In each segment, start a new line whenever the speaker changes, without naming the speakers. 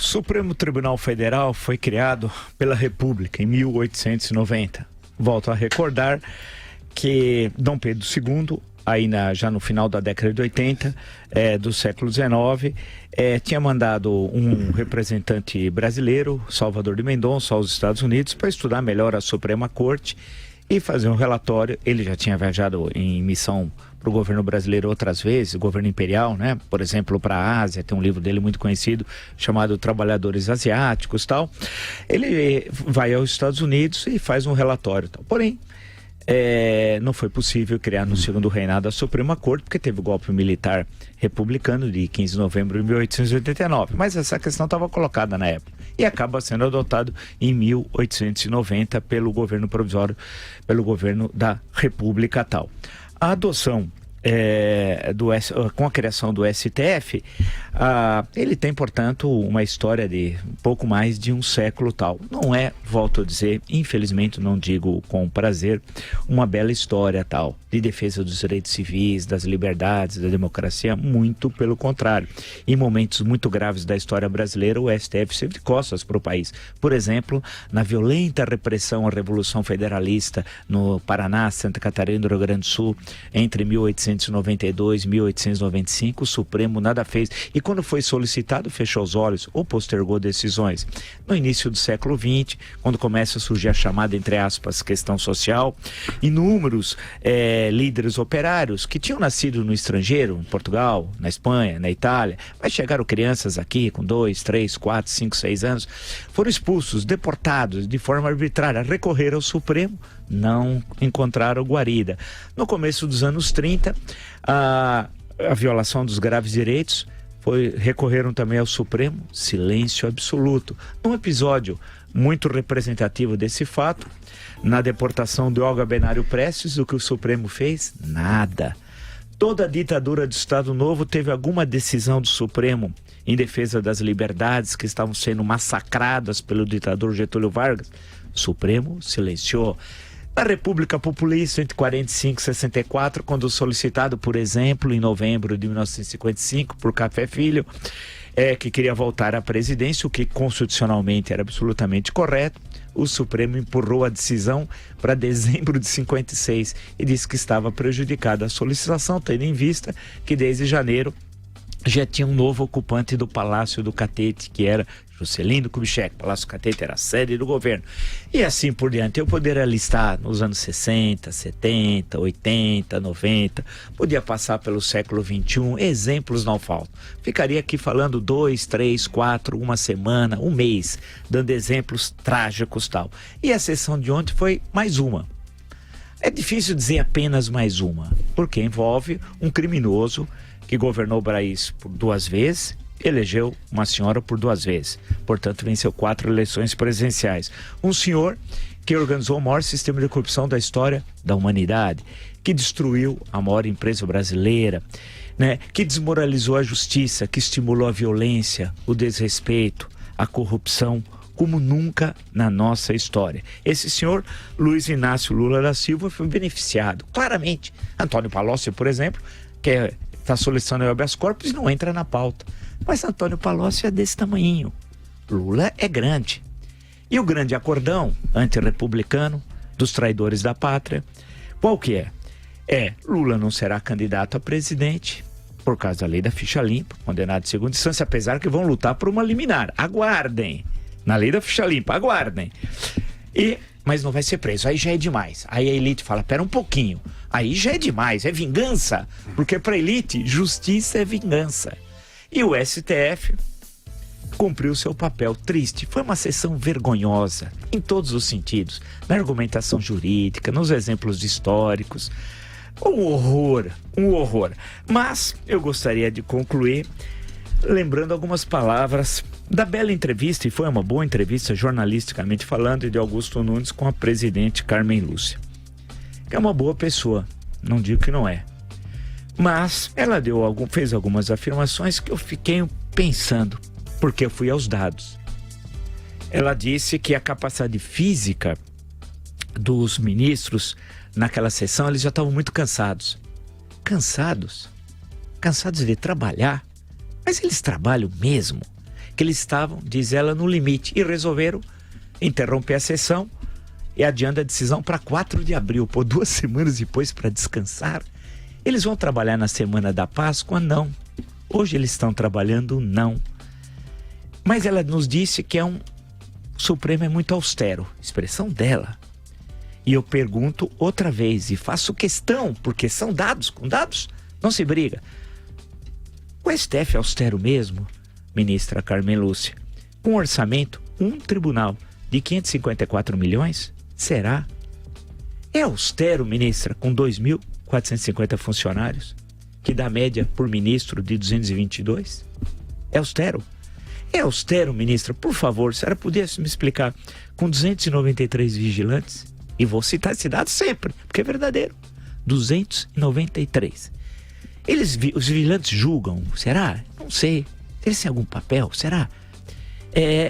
Supremo Tribunal Federal foi criado pela República em 1890. Volto a recordar que Dom Pedro II, já no final da década de 80, do século XIX, tinha mandado um representante brasileiro, Salvador de Mendonça, aos Estados Unidos para estudar melhor a Suprema Corte e fazer um relatório. Ele já tinha viajado em missão para o governo brasileiro outras vezes, o governo imperial, né? Por exemplo, para a Ásia, tem um livro dele muito conhecido chamado Trabalhadores Asiáticos, tal. Ele vai aos Estados Unidos e faz um relatório, tal. Porém, não foi possível criar no segundo reinado a Suprema Corte, porque teve o golpe militar republicano de 15 de novembro de 1889. Mas essa questão estava colocada na época e acaba sendo adotado em 1890 pelo governo provisório, pelo governo da República tal. A adoção com a criação do STF, ele tem, portanto, uma história de pouco mais de um século tal. Não é, volto a dizer, infelizmente não digo com prazer, uma bela história tal, de defesa dos direitos civis, das liberdades, da democracia, muito pelo contrário. Em momentos muito graves da história brasileira, o STF esteve de costas para o país. Por exemplo, na violenta repressão à Revolução Federalista no Paraná, Santa Catarina e no Rio Grande do Sul, entre 1892 e 1895, o Supremo nada fez. E quando foi solicitado, fechou os olhos ou postergou decisões. No início do século XX, quando começa a surgir a chamada, entre aspas, questão social, inúmeros líderes operários que tinham nascido no estrangeiro, em Portugal, na Espanha, na Itália, mas chegaram crianças aqui com 2, 3, 4, 5, 6 anos, foram expulsos, deportados de forma arbitrária, recorreram ao Supremo, não encontraram guarida. No começo dos anos 30, a violação dos graves direitos, recorreram também ao Supremo, silêncio absoluto. Um episódio muito representativo desse fato, na deportação do Olga Benário Prestes, o que o Supremo fez? Nada. Toda a ditadura do Estado Novo teve alguma decisão do Supremo em defesa das liberdades que estavam sendo massacradas pelo ditador Getúlio Vargas? O Supremo silenciou. Na República Populista, entre 45 e 64, quando solicitado, por exemplo, em novembro de 1955, por Café Filho, que queria voltar à presidência, o que constitucionalmente era absolutamente correto, o Supremo empurrou a decisão para dezembro de 56 e disse que estava prejudicada a solicitação, tendo em vista que desde janeiro já tinha um novo ocupante do Palácio do Catete, que era Juscelino Kubitschek. Palácio do Catete era a sede do governo. E assim por diante. Eu poderia listar nos anos 60, 70, 80, 90, podia passar pelo século XXI, exemplos não faltam. Ficaria aqui falando 2, 3, 4, uma semana, um mês, dando exemplos trágicos tal. E a sessão de ontem foi mais uma. É difícil dizer apenas mais uma, porque envolve um criminoso que governou o país por 2 vezes, elegeu uma senhora por 2 vezes. Portanto, venceu 4 eleições presidenciais. Um senhor que organizou o maior sistema de corrupção da história da humanidade, que destruiu a maior empresa brasileira, né? Que desmoralizou a justiça, que estimulou a violência, o desrespeito, a corrupção, como nunca na nossa história. Esse senhor, Luiz Inácio Lula da Silva, foi beneficiado, claramente. Antônio Palocci, por exemplo, que está solicitando o habeas corpus e não entra na pauta. Mas Antônio Palocci é desse tamanhinho. Lula é grande. E o grande acordão antirrepublicano dos traidores da pátria, qual que é? Lula não será candidato a presidente por causa da lei da ficha limpa, condenado de segunda instância, apesar que vão lutar por uma liminar. Aguardem. Na lei da ficha limpa, aguardem. Mas não vai ser preso, aí já é demais. Aí a elite fala, pera um pouquinho, aí já é demais, é vingança, porque para a elite, justiça é vingança. E o STF cumpriu seu papel triste. Foi uma sessão vergonhosa, em todos os sentidos, na argumentação jurídica, nos exemplos históricos. Um horror. Mas eu gostaria de concluir lembrando algumas palavras da bela entrevista, e foi uma boa entrevista jornalisticamente falando, de Augusto Nunes com a presidente Carmen Lúcia, que é uma boa pessoa, não digo que não é, mas ela fez algumas afirmações que eu fiquei pensando, porque eu fui aos dados. Ela disse que a capacidade física dos ministros naquela sessão, eles já estavam muito cansados de trabalhar. Mas eles trabalham mesmo? que eles estavam, diz ela, no limite e resolveram interromper a sessão e adiando a decisão para 4 de abril, por 2 semanas depois para descansar. Eles vão trabalhar na semana da Páscoa? Não. Hoje eles estão trabalhando? Não. Mas ela nos disse que o Supremo é muito austero, expressão dela. E eu pergunto outra vez e faço questão, porque são dados, com dados não se briga. O STF é austero mesmo, ministra Carmen Lúcia? Com um orçamento, um tribunal de 554 milhões? Será? É austero, ministra, com 2.450 funcionários, que dá média por ministro de 222? É austero? É austero, ministra? Por favor, a senhora pudesse me explicar, com 293 vigilantes, e vou citar esse dado sempre, porque é verdadeiro, 293. Os vigilantes julgam, será? Não sei. Eles têm algum papel, será?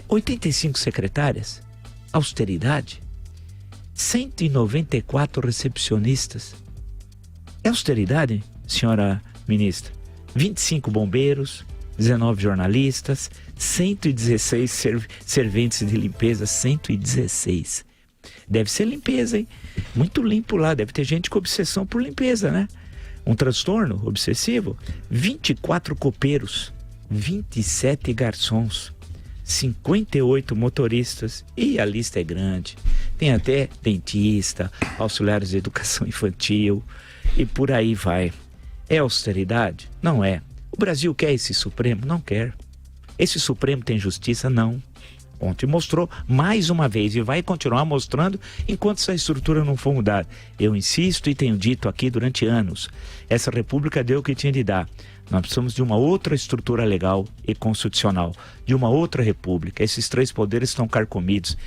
85 secretárias, austeridade, 194 recepcionistas. É austeridade, senhora ministra? 25 bombeiros, 19 jornalistas, 116 serventes de limpeza, 116. Deve ser limpeza, hein? Muito limpo lá, deve ter gente com obsessão por limpeza, né? Um transtorno obsessivo. 24 copeiros, 27 garçons, 58 motoristas, e a lista é grande. Tem até dentista, auxiliares de educação infantil, e por aí vai. É austeridade? Não é. O Brasil quer esse Supremo? Não quer. Esse Supremo tem justiça? Não. Ontem mostrou mais uma vez e vai continuar mostrando enquanto essa estrutura não for mudada. Eu insisto e tenho dito aqui durante anos, essa república deu o que tinha de dar. Nós precisamos de uma outra estrutura legal e constitucional, de uma outra república. Esses 3 poderes estão carcomidos.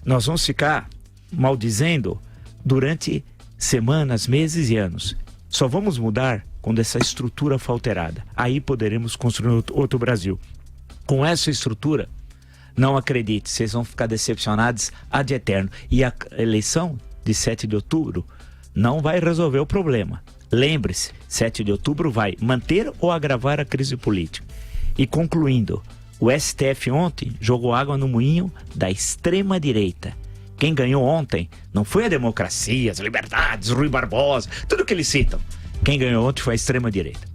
Nós vamos ficar maldizendo durante semanas, meses e anos. Só vamos mudar quando essa estrutura for alterada. Aí poderemos construir outro Brasil. Com essa estrutura, não acredite, vocês vão ficar decepcionados ad eterno. E a eleição de 7 de outubro não vai resolver o problema. Lembre-se, 7 de outubro vai manter ou agravar a crise política. E concluindo, o STF ontem jogou água no moinho da extrema-direita. Quem ganhou ontem não foi a democracia, as liberdades, Rui Barbosa, tudo que eles citam. Quem ganhou ontem foi a extrema-direita.